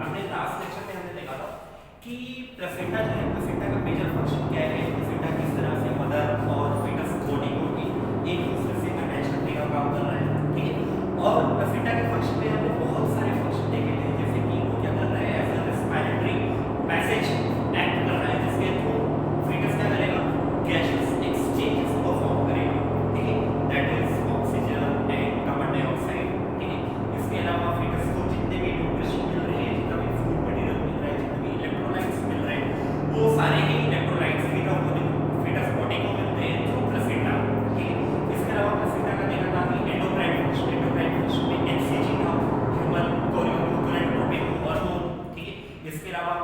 हमने last lecture में हमने देखा था कि प्लेसेंटा जो है, प्लेसेंटा का मेजर फंक्शन क्या है, प्लेसेंटा किस तरह से मदर और fetus बॉडी को एक दूसरे से अटैच करने का काम कर रहा है, ठीक है। और प्लेसेंटा के फंक्शन में हमने बहुत सारे फंक्शन देखे थे, जैसे कि वो क्या कर रहा है, as a respiratory passage act कर रहा है, जिसके थ्रू fetus क्या करेगा, गैसेस एक्सचेंजेस परफॉर्म करेगा, ठीक है, that is oxygen and carbon dioxide, ठीक है। इसके अलावा fetus को जितने भी न्यूट्रिशन मिल रहे हैं, जितना भी फूड मटेरियल मिल रहा है, जितने भी इलेक्ट्रोलाइट्स मिल रहे हैं, वो सारे ही इलेक्ट्रोलाइट्स fetus बॉडी को मिलते हैं थ्रू प्लेसेंटा, ठीक है। इसके अलावा प्लेसेंटा का देखा था कि एंडोक्राइन फंक्शन में एचसीजी था, ह्यूमन कोरियोगोनेक्ट्रोपिक हार्मोन, ठीक है। इसके अलावा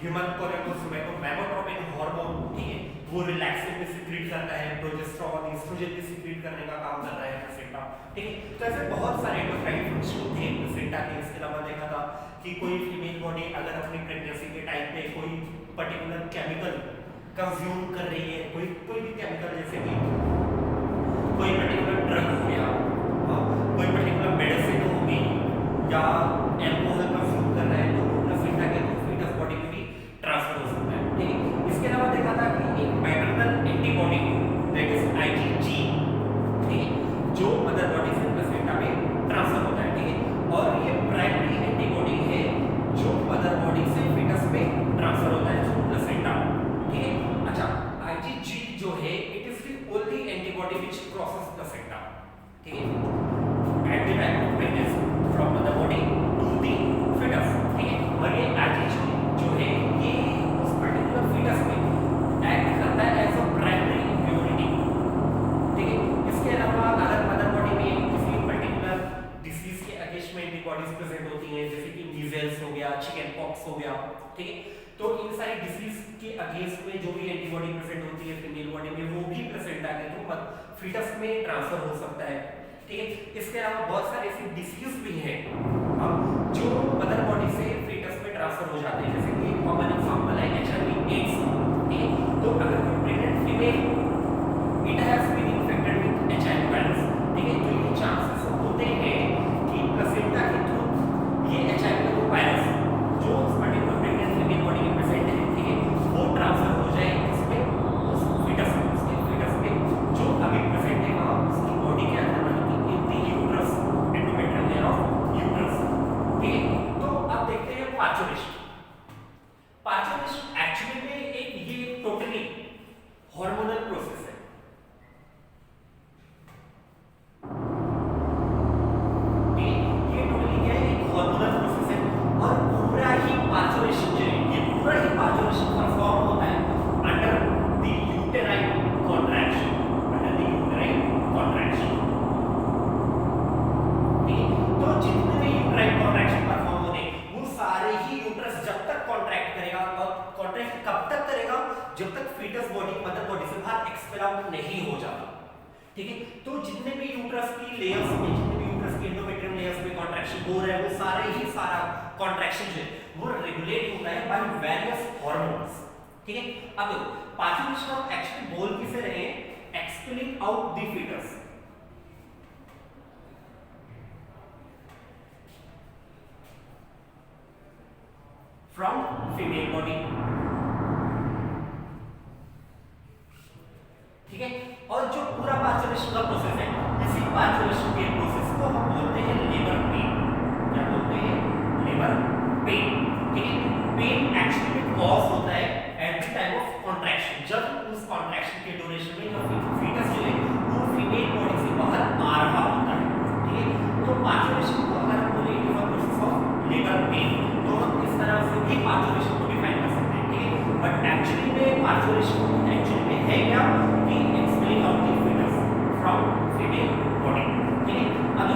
ह्यूमन कोरियोगोनेक्ट्रोपिक हार्मोन, ठीक है, वो रिलैक्सिंग में सीक्रेट करता है, प्रोजेस्टेरोन एस्ट्रोजन भी सीक्रेट करने का काम कर रहा है प्लेसेंटा, ठीक है। तो ऐसे बहुत सारे एंडोक्राइन फंक्शन थे प्लेसेंटा के। इसके अलावा देखा था कि कोई फीमेल बॉडी अगर अपनी प्रेगनेंसी के टाइम पे कोई पर्टिकुलर केमिकल कंज्यूम कर रही है, कोई भी केमिकल, जैसे कि कोई पर्टिकुलर ड्रग हो गया, कोई पर्टिकुलर मेडिसिन होगी या एल्कोहल कंज्यूम कर रहा है, तो वो प्लेसेंटा के थ्रू fetus बॉडी में भी ट्रांसफर हो सकता है, ठीक है। इसके अलावा देखा था कि एक maternal antibody that is IgG, ठीक है, जो मदर बॉडी से प्लेसेंटा में ट्रांसफर होता है, ठीक है। और ये प्राइमरी एंटीबॉडी है जो मदर बॉडी से fetus में ट्रांसफर होता है थ्रू प्लेसेंटा, ठीक है। अच्छा, IgG जो है it is the only antibody which crosses placenta, ठीक है, at the time of pregnancy from mother body to the fetus, ठीक है। और ये IgG जो है ये उस पर्टिकुलर fetus में एक्ट करता है एज अ प्राइमरी इम्यूनिटी, ठीक है। इसके अलावा अगर मदर बॉडी में किसी पर्टिकुलर डिसीज के अगेंस्ट में एंटीबॉडीज प्रेजेंट होती हैं, जैसे कि मीजल्स हो गया, चिकन पॉक्स हो गया, ठीक है, तो इन सारी डिसीज के अगेंस्ट में जो भी एंटीबॉडी प्रेजेंट होती है फीमेल बॉडी में, वो भी प्लेसेंटा के थ्रू fetus में ट्रांसफर हो सकता है, ठीक है। इसके अलावा बहुत सारे ऐसे डिसीज भी हैं जो मदर बॉडी से fetus में ट्रांसफर हो जाते हैं, जैसे कि कॉमन एग्जांपल है HIV एड्स, ठीक है। तो अगर कोई pregnant female it has been infected with HIV virus, ठीक है, तो ये चांसेस होते हैं कि प्लेसेंटा के थ्रू ये HIV वायरस जो उस पर्टिकुलर प्रेग्नेंट फीमेल बॉडी में प्रेजेंट है, ठीक है, वो ट्रांसफर हो जाए इसमें, उस fetus में, उसके fetus में जो अभी प्रेजेंट है वहां उसकी बॉडी के अंदर, मतलब in the uterus, endometrial layer of uterus, ठीक है। तो अब देखते हैं पार्चुरेशन। पार्चुरेशन एक्चुअली में ये टोटली हार्मोनल प्रोसेस है, ये टोटली क्या है, एक हार्मोनल प्रोसेस है। और पूरा ही पार्चुरेशन जो है, ये पूरा ही पार्चुरेशन परफॉर्म होता है under the uterine contraction, under the uterine contraction, ठीक है। तो जितने भी यूटेराइन कॉन्ट्रैक्शन परफॉर्म होने, वो सारे ही यूट्रस जब तक कॉन्ट्रैक्ट करेगा, और कॉन्ट्रैक्ट कब तक करेगा, जब तक fetus बॉडी मदर बॉडी से बाहर एक्सपेल आउट नहीं हो जाता, ठीक है। तो जितने भी यूट्रस की लेयर्स में, जितने भी यूट्रस की एंडोमेट्रियम लेयर्स में कॉन्ट्रैक्शन हो रहा है, वो सारा कॉन्ट्रैक्शन जो है वो रेगुलेट होता है बाय वेरियस हार्मोन्स, ठीक है। अब देखो, पार्चुरेशन हम एक्चुअली बोल किसे रहे हैं, expelling out the fetus from female body, ठीक है। और जो पूरा पार्चुरेशन का प्रोसेस है, इसी पार्चुरेशन के प्रोसेस को हम बोलते हैं लेबर पेन। क्या बोलते हैं, लेबर पेन, ठीक है। पेन एक्चुअली में कॉज होता है at the time of contraction, जब उस कॉन्ट्रैक्शन के ड्यूरेशन में जो fetus जो है वो फीमेल बॉडी से बाहर आ रहा होता है, ठीक है। तो पार्चुरेशन को अगर हम बोले it is a process of labour pain, तो हम इस तरह से भी पार्चुरेशन को डिफाइन कर सकते हैं, ठीक है। बट एक्चुअली में पार्चुरेशन एक्चुअली में है क्या, कि expelling out the fetus from female body, ठीक है। अब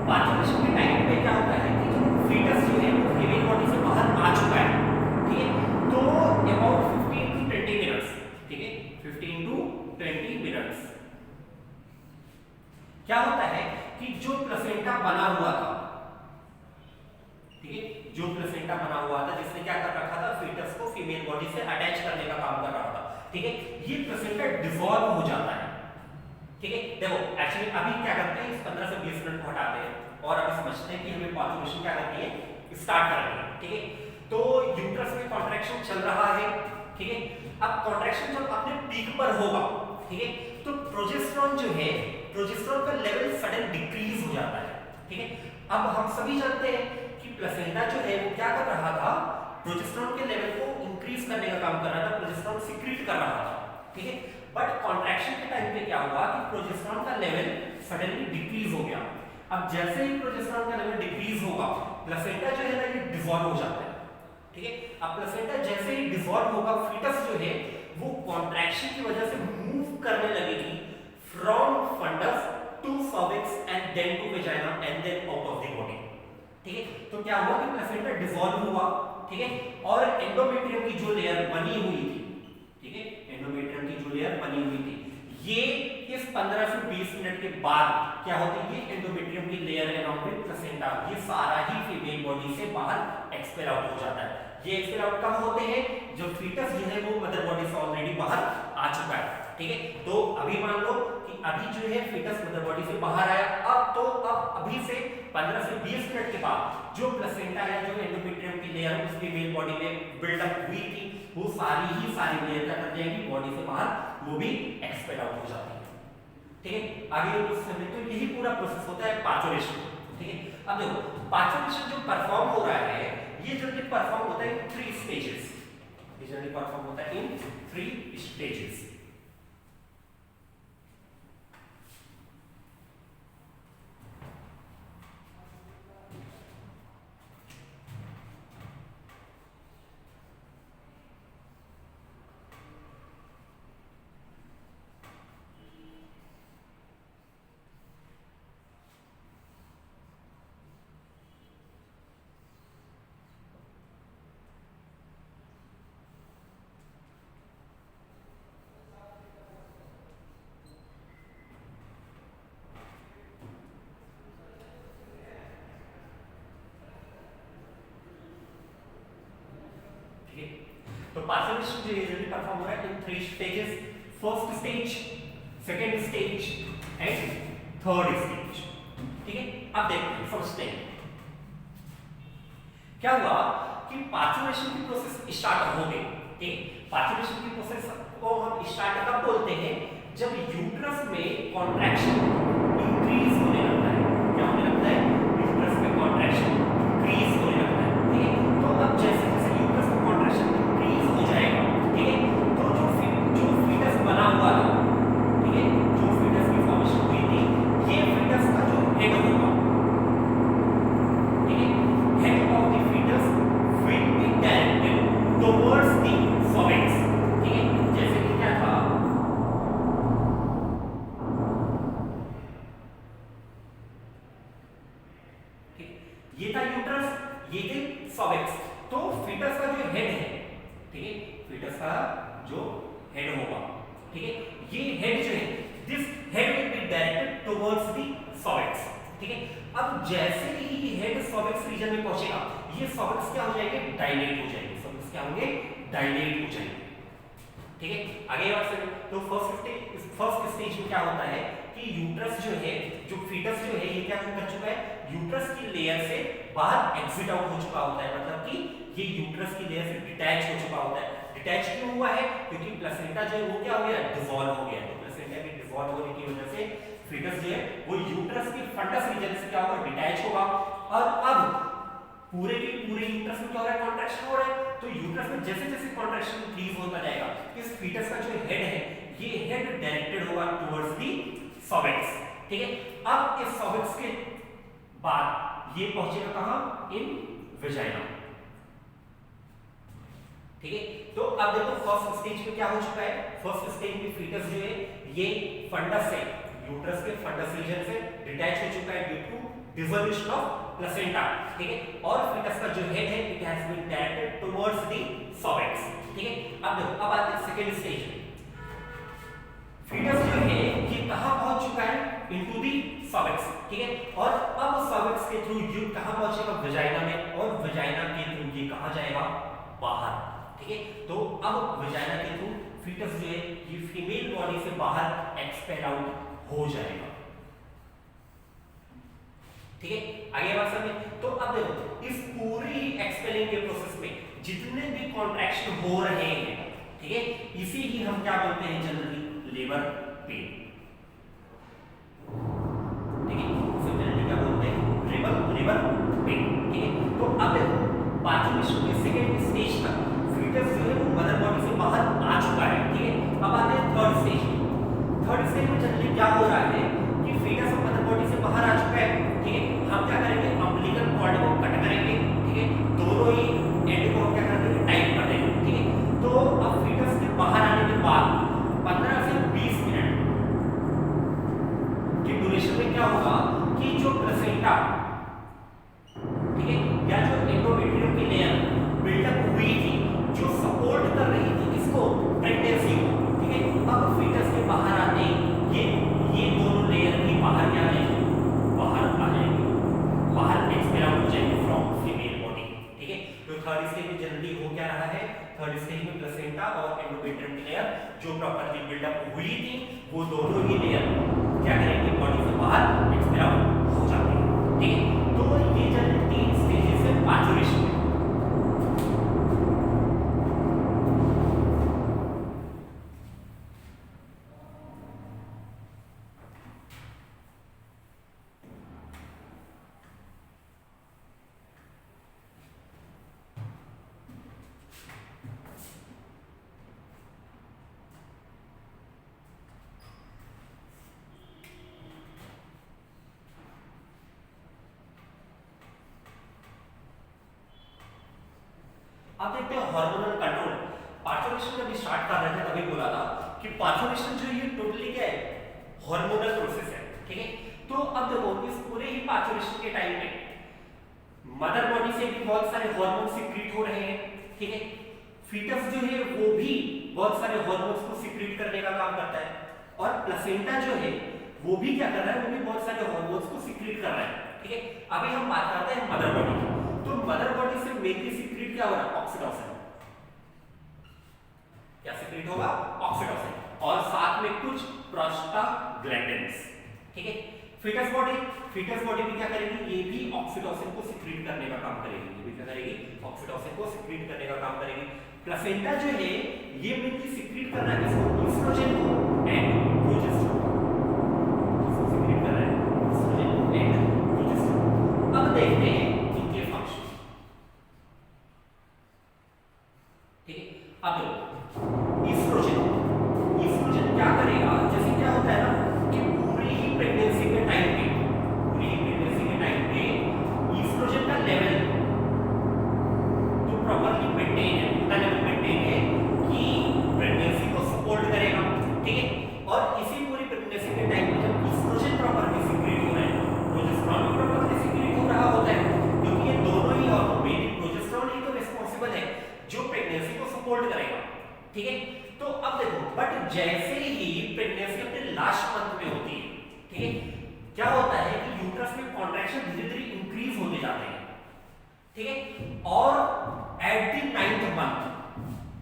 पार्चुरेशन के टाइम पे क्या होता है कि जो fetus जो है वो फीमेल बॉडी से बाहर आ चुका है, ठीक है। तो अबाउट 15 to 20 मिनट्स, ठीक है, 15 to 20 मिनट्स क्या होता है कि जो प्लेसेंटा बना हुआ था, ठीक है, जो प्लेसेंटा बना हुआ था, जिसने क्या कर रखा था, fetus को फीमेल बॉडी से अटैच करने का काम कर रहा था, ठीक है, ये प्लेसेंटा डिसॉल्व हो जाता है, ठीक है। देखो एक्चुअली अभी क्या करते हैं, इस 15 से 20 मिनट को हटाते हैं और अभी समझते हैं कि हमें पार्चुरेशन क्या करती है, स्टार्ट करेंगे, ठीक है। तो यूट्रस में कॉन्ट्रैक्शन चल रहा है, ठीक है। अब कॉन्ट्रैक्शन जब अपने पीक पर होगा, ठीक है, तो प्रोजेस्टेरॉन जो है, प्रोजेस्टेरॉन का लेवल सडन डिक्रीज हो जाता है, ठीक है। अब हम सभी जानते हैं कि प्लेसेंटा जो है वो क्या कर रहा था, प्रोजेस्टेरॉन के लेवल को इंक्रीज करने का काम कर रहा था, प्रोजेस्टेरॉन सीक्रेट कर रहा था, ठीक है। बट कॉन्ट्रैक्शन के टाइम पे क्या हुआ कि प्रोजेस्टेरॉन का लेवल सडनली डिक्रीज हो गया। अब जैसे ही प्रोजेस्टेरॉन का लेवल डिक्रीज होगा, प्लेसेंटा जो है ना ये डिसॉल्व हो जाता है, ठीक है। अब प्लेसेंटा जैसे ही डिसॉल्व होगा, फीटस जो है वो कॉन्ट्रैक्शन की वजह से मूव करने लगेगी from fundus to cervix and then to vagina and then out of the body, ठीक है। तो क्या हुआ कि प्लेसेंटा डिसॉल्व हुआ, ठीक है, और एंडोमेट्रियम की जो लेयर बनी हुई थी, ठीक है, एंडोमेट्रियम की जो लेयर बनी हुई थी, ये इस 15 से 20 मिनट के बाद क्या होती है, ये एंडोमेट्रियम की लेयर अराउंड विद प्लेसेंटा ये सारा ही फीमेल बॉडी से बाहर एक्सपेल आउट हो जाता है। ये एक्सपेल आउट कब होते हैं, जब फीटस जो है वो मदर बॉडी से ऑलरेडी बाहर आ चुका है, ठीक है। तो अभी मान लो कि अभी जो है फीटस मदर बॉडी से बाहर आया, अब अभी से 15 से 20 मिनट के बाद जो प्लेसेंटा है, जो एंडोमेट्रियम की लेयर उस फीमेल बॉडी में बिल्डअप हुई थी, वो सारी लेयर क्या कर जाएगी बॉडी से बाहर, वो भी एक्सपेल आउट हो जाती है, ठीक है। आगे तो यही पूरा प्रोसेस होता है पाचुरेशन, ठीक है। अब देखो पाचुरेशन जो परफॉर्म हो रहा है, ये जनरली परफॉर्म होता है इन 3 स्टेजेस, ये जनरली परफॉर्म होता है इन 3 स्टेजेस। तो पाचुरेशन जो यूजुअली परफॉर्म हो रहा है इन 3 stages, first stage, second stage and third stage, ठीक है। अब देखते हैं फर्स्ट स्टेज क्या हुआ कि पाचुरेशन की प्रोसेस स्टार्ट हो गई, ठीक है। पाचुरेशन की प्रोसेस को हम स्टार्ट कब बोलते हैं, जब यूट्रस में कॉन्ट्रैक्शन इंक्रीज होने लगता है, क्या होने लगता है, यूट्रस में कॉन्ट्रैक्शन इंक्रीज होने लगता है, ठीक है। तो अब जैसे जैसे यूट्रस में कॉन्ट्रैक्शन इंक्रीज हो जाएगा, ठीक है, तो जो फीटस बना हुआ था, ठीक है, जो फीटस की फॉर्मेशन हुई थी, ये फीटस का जो हेड होगा, ठीक है, head of the foetus will be directed towards the cervix, ठीक है। जैसे कि क्या था, ये था यूट्रस, ये थे सर्विक्स। तो फीटस का जो हेड है, ठीक है, फीटस का जो हेड होगा, ठीक है, ये हेड जो है, this head will be directed towards the cervix, ठीक है। अब जैसे ही ये हेड सर्विक्स रीजन में पहुंचेगा, ये सर्विक्स क्या हो जाएंगे, डायलेट हो जाएंगे, सर्विक्स क्या होंगे, डायलेट हो जाएंगे, ठीक है। आगे बात करें तो फर्स्ट स्टेज में क्या होता है कि यूट्रस जो है, जो फीटस जो है, ये क्या कर चुका है, यूट्रस की लेयर से बाहर एग्जिट आउट हो चुका होता है, मतलब कि ये यूट्रस की लेयर से डिटैच हो चुका होता है। डिटैच क्यों हुआ है, क्योंकि प्लेसेंटा जो है वो क्या हो गया, डिसॉल्व हो गया। तो प्लेसेंटा के डिसॉल्व होने की वजह से फीटस जो है वो यूट्रस के फंडस रीजन से क्या होगा, डिटैच होगा। और अब पूरे के पूरे यूट्रस में क्या हो रहा है, कॉन्ट्रैक्शन हो रहा है। तो यूट्रस में जैसे जैसे कॉन्ट्रैक्शन इंक्रीज होता जाएगा, इस फीटस का जो हेड है, ये हेड डायरेक्टेड होगा टुवर्ड्स द सर्विक्स, ठीक है। अब इस सर्विक्स के बाद ये पहुंचेगा कहां, इन वेजाइना, ठीक है। तो अब देखो फर्स्ट स्टेज में क्या हो चुका है, फर्स्ट स्टेज में फीटस जो है ये फंडस से, यूट्रस के फंडस रीजन से डिटैच हो चुका है due to dissolution of placenta, ठीक है। और फीटस का जो हेड है, it has been directed towards the cervix, ठीक है। अब देखो अब आते हैं सेकंड स्टेज में, फीटस जो है ये कहां पहुंच चुका है, इनटू द सर्विक्स, ठीक है। और अब सर्विक्स के थ्रू ये कहां पहुंचेगा, वेजाइना में, और वेजाइना के थ्रू ये कहां जाएगा, बाहर, ठीक है। तो अब वेजाइना के थ्रू फीटस जो है ये फीमेल बॉडी से बाहर एक्सपेल आउट हो जाएगा, ठीक है, आगे बात समझे। तो अब देखो इस पूरी एक्सपेलिंग के प्रोसेस में जितने भी कॉन्ट्रैक्शन हो रहे हैं, ठीक है, इसी ही हम क्या बोलते हैं जनरली लेबर पेन, ठीक है, इसे जनरली क्या बोलते हैं लेबर पेन, ठीक है। तो अब देखो पाचुरेशन के सेकेंड स्टेज तक फीटस जो है वो मदर बॉडी से बाहर आ चुका है, ठीक है। अब आते हैं थर्ड स्टेज में। थर्ड स्टेज में जनरली क्या हो रहा है कि फीटस मदर बॉडी से बाहर आ चुका है, ठीक है। हम क्या करेंगे, अम्बिलिकल कॉर्ड को कट करेंगे, ठीक है, दोनों ही एंड को हम क्या कर देंगे, टाइट कर देंगे, ठीक है। तो अब फीटस के बाहर आने के बाद 15 से 20 मिनट की ड्यूरेशन में क्या होगा कि जो प्लेसेंटा, ठीक है, या जो एंडोमेट्रियम की लेयर बिल्डअप हुई थी, जो सपोर्ट कर रही थी इसको, प्रेगनेंसी को, ठीक है, अब फीटस के बाहर आते ये दोनों लेयर भी बाहर क्या आ जाएंगे, बाहर आ जाएंगे, बाहर एक्सपेल आउट हो जाएंगे फ्रॉम फीमेल बॉडी, ठीक है। तो थर्ड स्टेज में जनरली हो क्या रहा है, थर्ड स्टेज में प्लेसेंटा और एंडोमेट्रियम की लेयर जो प्रॉपर्ली बिल्डअप हुई थी, वो दोनों ही लेयर क्या करेंगे, बॉडी से बाहर एक्सपेल आउट हो जाते हैं, ठीक है। तो ये जनरली 3 स्टेजेस है पाचुरेशन में। अब देखते हैं हार्मोनल कंट्रोल। पाचुरेशन जब स्टार्ट कर रहे थे तभी बोला था कि पाचुरेशन जो ये टोटली क्या है, हार्मोनल प्रोसेस है, ठीक है। तो अब देखो इस पूरे ही पाचुरेशन के टाइम में मदर बॉडी से भी बहुत सारे हार्मोन सीक्रेट हो रहे हैं, ठीक है। फीटस जो है वो भी बहुत सारे हार्मोन्स को सीक्रेट करने का काम करता है, और प्लेसेंटा जो है वो भी क्या कर रहा है, वो भी बहुत सारे हार्मोन्स को सीक्रेट कर रहा है, ठीक है। अभी हम बात करते हैं मदर बॉडी की। तो मदर बॉडी से मेनली सीक्रेट क्या हो रहा है, ऑक्सीटोसिन, क्या सीक्रेट होगा, ऑक्सीटोसिन, और साथ में कुछ प्रोस्टाग्लैंडिन्स, ठीक है। फीटस बॉडी भी क्या करेगी, ये भी ऑक्सीटोसिन को सीक्रेट करने का काम करेगी, ये भी क्या करेगी, ऑक्सीटोसिन को सीक्रेट करने का काम करेगी। प्लेसेंटा जो है ये मेनली सीक्रेट कर रहा है किसको, ईस्ट्रोजन को एंड प्रोजेस्टेरोन, किसको सीक्रेट कर रहा है, ईस्ट्रोजन को एंड प्रोजेस्टेरोन। अब देखते हैं इनके फंक्शन, ठीक है। अब ईस्ट्रोजन क्या करेगा, जैसे क्या होता है ना कि पूरी ही प्रेगनेंसी के टाइम पे ईस्ट्रोजन का लेवल तो प्रॉपर्ली मेंटेन है, उतना लेवल मेंटेन है कि प्रेगनेंसी को सपोर्ट करेगा, ठीक है। और इसी पूरी प्रेगनेंसी के टाइम में जब ईस्ट्रोजन प्रॉपर्ली सीक्रेट हो रहा है, प्रोजेस्टेरोन भी प्रॉपर्ली सीक्रेट हो रहा होता है, क्योंकि ये दोनों ही हार्मोन, प्रोजेस्टेरोन ही तो रिस्पांसिबल है जो प्रेगनेंसी को सपोर्ट करेगा, ठीक है। तो अब देखो, बट जैसे ही प्रेगनेंसी अपने लास्ट मंथ में होती है, ठीक है, क्या होता है कि यूट्रस में कॉन्ट्रैक्शन धीरे धीरे इंक्रीज होते जाते हैं, ठीक है। और एट द 9th मंथ,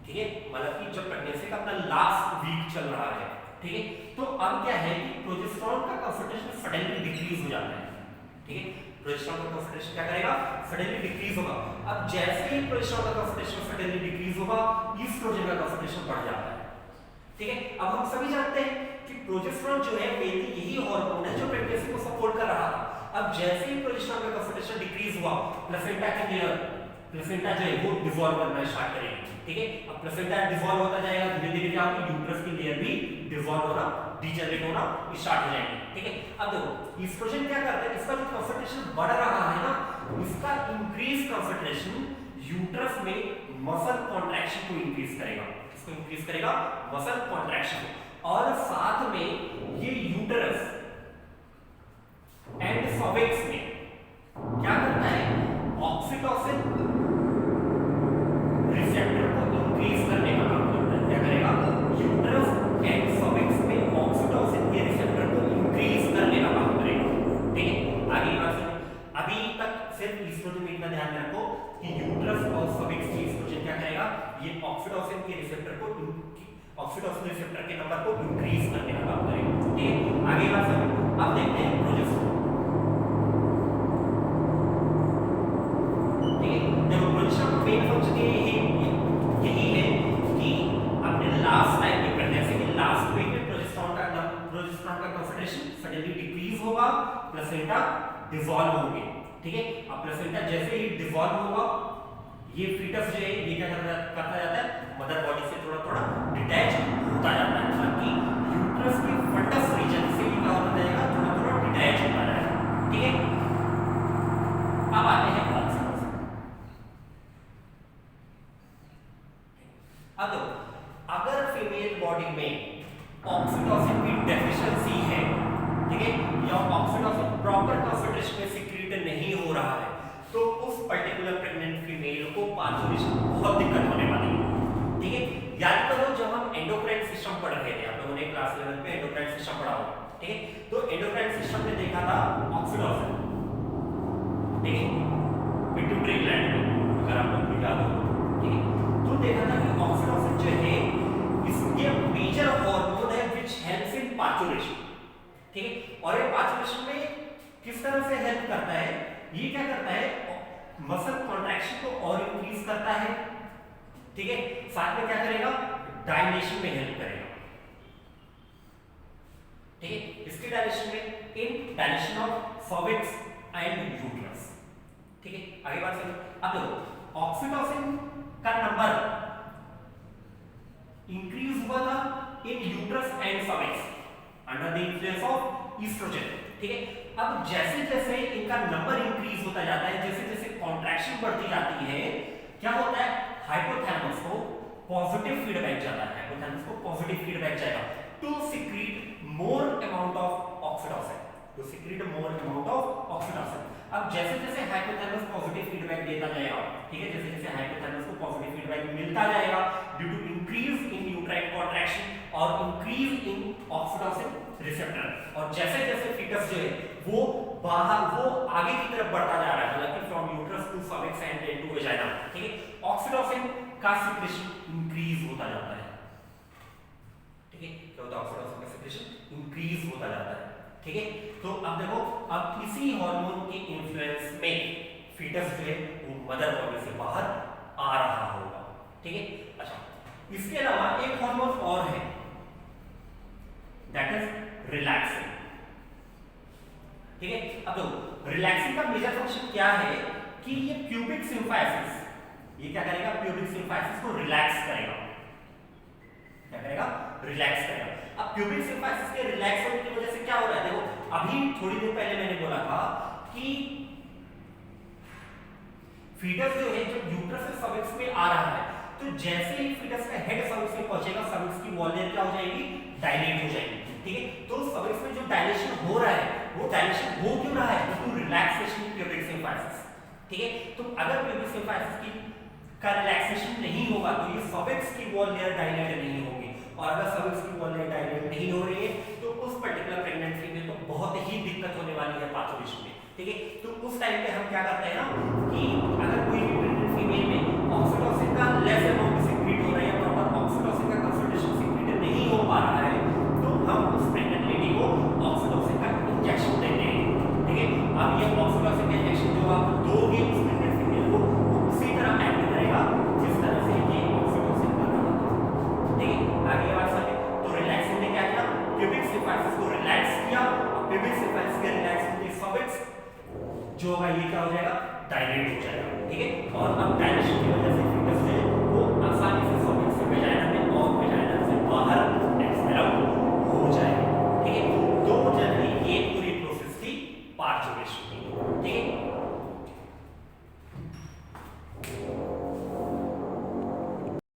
ठीक है, मतलब कि जब प्रेगनेंसी का अपना लास्ट वीक चल रहा है, ठीक है, तो अब क्या है कि प्रोजेस्टेरोन का कंसंट्रेशन सडनली डिक्रीज हो जाता है, ठीक है। प्रोजेस्टेरोन का कंसंट्रेशन क्या करेगा, सडनली डिक्रीज होगा। अब जैसे ही प्रोजेस्टेरोन का कंसंट्रेशन सडनली डिक्रीज होगा, ईस्ट्रोजन का कंसंट्रेशन बढ़ जाता है, ठीक है। अब हम सभी जानते हैं कि प्रोजेस्टेरोन जो है मेनली यही हार्मोन है जो प्रेगनेंसी को सपोर्ट कर रहा था। अब जैसे ही प्रोजेस्टेरोन का कंसंट्रेशन डिक्रीज हुआ, प्लेसेंटा की लेयर, प्लेसेंटा जो है वो डिसॉल्व करना स्टार्ट करेगी, ठीक है। अब प्लेसेंटा डिसॉल्व होता जाएगा, धीरे धीरे क्या होगी, यूट्रस की लेयर भी डिसॉल्व होना, डीजेनरेट होना स्टार्ट हो जाएगी, ठीक है। अब देखो ईस्ट्रोजन क्या करता है, इसका जो कंसंट्रेशन बढ़ रहा है ना, इसका इंक्रीज कंसंट्रेशन यूट्रस में मसल कॉन्ट्रैक्शन को इंक्रीज करेगा, इसको इंक्रीज करेगा मसल कॉन्ट्रैक्शन, और साथ में ये यूट्रस एंड सर्विक्स में क्या करता है, ऑक्सीटोसिन रिसेप्टर को इंक्रीज करने का काम करता है। क्या करेगा, यूट्रस एंड सर्विक्स में ऑक्सीटोसिन के रिसेप्टर को इंक्रीज करने का काम करेगा, ठीक है। आगे बात सुनो, अभी तक सिर्फ ईस्ट्रोजन में इतना ध्यान रखो कि यूट्रस और सर्विक्स की ईस्ट्रोजन क्या करेगा, ये ऑक्सीटोसिन के रिसेप्टर को, ऑक्सीटोसिन रिसेप्टर के नंबर को इंक्रीज करने का काम करेगा, ठीक है। आगे बात सुनो, अब देखते हैं प्रोजेस्टेरोन। प्लेसेंटा डिसॉल्व होंगे, ठीक है। अब प्लेसेंटा जैसे ही डिसॉल्व होगा, ये फीटस जो है ये क्या करता जाता है, मदर बॉडी से थोड़ा थोड़ा डिटैच होता जाता है, ताकि यूट्रस के फंडस रीजन से भी क्या होता जाएगा, थोड़ा थोड़ा डिटैच होता जाएगा, ठीक है। अब आते हैं ऑक्सीटोसिन। अब देखो, अगर फीमेल बॉडी में ऑक्सीटोसिन की डेफिशिएंसी है, ठीक है, या ऑक्सीटोसिन प्रॉपर कंसंट्रेशन में सीक्रेट नहीं हो रहा है, तो उस पर्टिकुलर प्रेग्नेंट फीमेल को पार्चुरेशन बहुत दिक्कत होने वाली है, ठीक है। याद करो जब हम एंडोक्राइन सिस्टम पढ़ रहे थे, आप लोगों ने क्लास 11 में एंडोक्राइन सिस्टम पढ़ा होगा, ठीक है। तो एंडोक्राइन सिस्टम में देखा था ऑक्सीटोसिन, ठीक है, पिट्यूटरी ग्लैंड में, अगर आप लोग को याद हो, ठीक है। तो देखा था कि ऑक्सीटोसिन जो है इसके मेजर हार्मोन है व्हिच हेल्प्स इन पार्चुरेशन, ठीक है। और ये पार्चुरेशन में किस तरह से हेल्प करता है, ये क्या करता है, मसल कॉन्ट्रैक्शन को और इंक्रीज करता है, ठीक है। साथ में क्या करेगा, डायलेशन में हेल्प करेगा, ठीक है। इसके डायलेशन में in dilation of cervix and uterus, ठीक है। आगे बात करें, अब देखो ऑक्सीटोसिन का नंबर इंक्रीज हुआ था in uterus and cervix under the influence of oestrogen, ठीक है। अब जैसे जैसे इनका नंबर इंक्रीज होता जाता है, जैसे जैसे कॉन्ट्रैक्शन बढ़ती जाती है, क्या होता है, हाइपोथैलेमस को पॉजिटिव फीडबैक जाता है, हाइपोथैलेमस को पॉजिटिव फीडबैक जाएगा to secrete more amount of oxytocin, to secrete more amount of oxytocin. अब जैसे जैसे हाइपोथैलेमस पॉजिटिव फीडबैक देता जाएगा, ठीक है, जैसे जैसे हाइपोथैलेमस को पॉजिटिव फीडबैक मिलता जाएगा due to increase in uterine contraction और इंक्रीज इन ऑक्सीटोसिन रिसेप्टर, और जैसे जैसे फीटस जो है वो बाहर, वो आगे की तरफ बढ़ता जा रहा है, मतलब from uterus to cervix and to vagina, ठीक है, ऑक्सीटोसिन का सीक्रेशन इंक्रीज होता जाता है, ठीक है। क्या होता है, ऑक्सीटोसिन का सीक्रेशन इंक्रीज होता जाता है, ठीक है। तो अब देखो, अब इसी हार्मोन के इन्फ्लुएंस में फीटस जो है वो मदर बॉडी से बाहर आ रहा होगा, ठीक है। अच्छा, इसके अलावा एक हार्मोन और है, दैट इज रिलैक्सिन, ठीक है। अब देखो रिलैक्सिन का मेजर फंक्शन क्या है कि ये प्यूबिक सिम्फाइसिस, ये क्या करेगा, प्यूबिक सिम्फाइसिस को रिलैक्स करेगा, क्या करेगा, रिलैक्स करेगा। अब प्यूबिक सिम्फाइसिस के रिलैक्स होने की वजह से क्या हो रहा है, देखो अभी थोड़ी देर पहले मैंने बोला था कि फीटस जो है जब यूट्रस से सर्विक्स में आ रहा है, तो जैसे ही फीटस का हेड सर्विक्स में पहुंचेगा, सर्विक्स की वॉल लेयर क्या हो जाएगी, डायलेट हो जाएगी, ठीक है। तो सर्विक्स में जो डायलेशन हो रहा है, वो डायलेशन हो क्यों रहा है, due to relaxation pubic symphysis, ठीक है। तो अगर प्यूबिक सिम्फाइसिस की का रिलैक्सेशन नहीं होगा तो ये सर्विक्स की वॉल लेयर डायलेट नहीं होगी, और अगर सर्विक्स की वॉल लेयर डायलेट नहीं हो रही है तो उस पर्टिकुलर प्रेग्नेंट फीमेल को बहुत ही दिक्कत होने वाली है पार्चुरेशन में, ठीक है। तो उस टाइम पे हम क्या करते हैं ना कि अगर कोई भी प्रेग्नेंट फीमेल में ऑक्सीटोसिन का लेस अमाउंट सीक्रेट हो रहा है या प्रॉपर ऑक्सीटोसिन का कंसंट्रेशन सीक्रेट नहीं हो पा रहा है, तो हम उस प्रेग्नेंट लेडी को ऑक्सीटोसिन का इंजेक्शन देते हैं, ठीक है। अब ये ऑक्सीटोसिन का इंजेक्शन जो आप दोगे उस प्रेग्नेंट फीमेल को, उसी तरह एक्ट करेगा जिस तरह से ये ऑक्सीटोसिन कर रहा था, ठीक है। आगे बात करें तो रिलैक्सिन ने क्या किया, प्यूबिक सिम्फाइसिस को रिलैक्स किया, और प्यूबिक सिम्फाइसिस के रिलैक्स होने से सर्विक्स जो होगा ये क्या हो जाएगा, डायलेट हो जाएगा, ठीक है। और अब डायलेशन की वजह से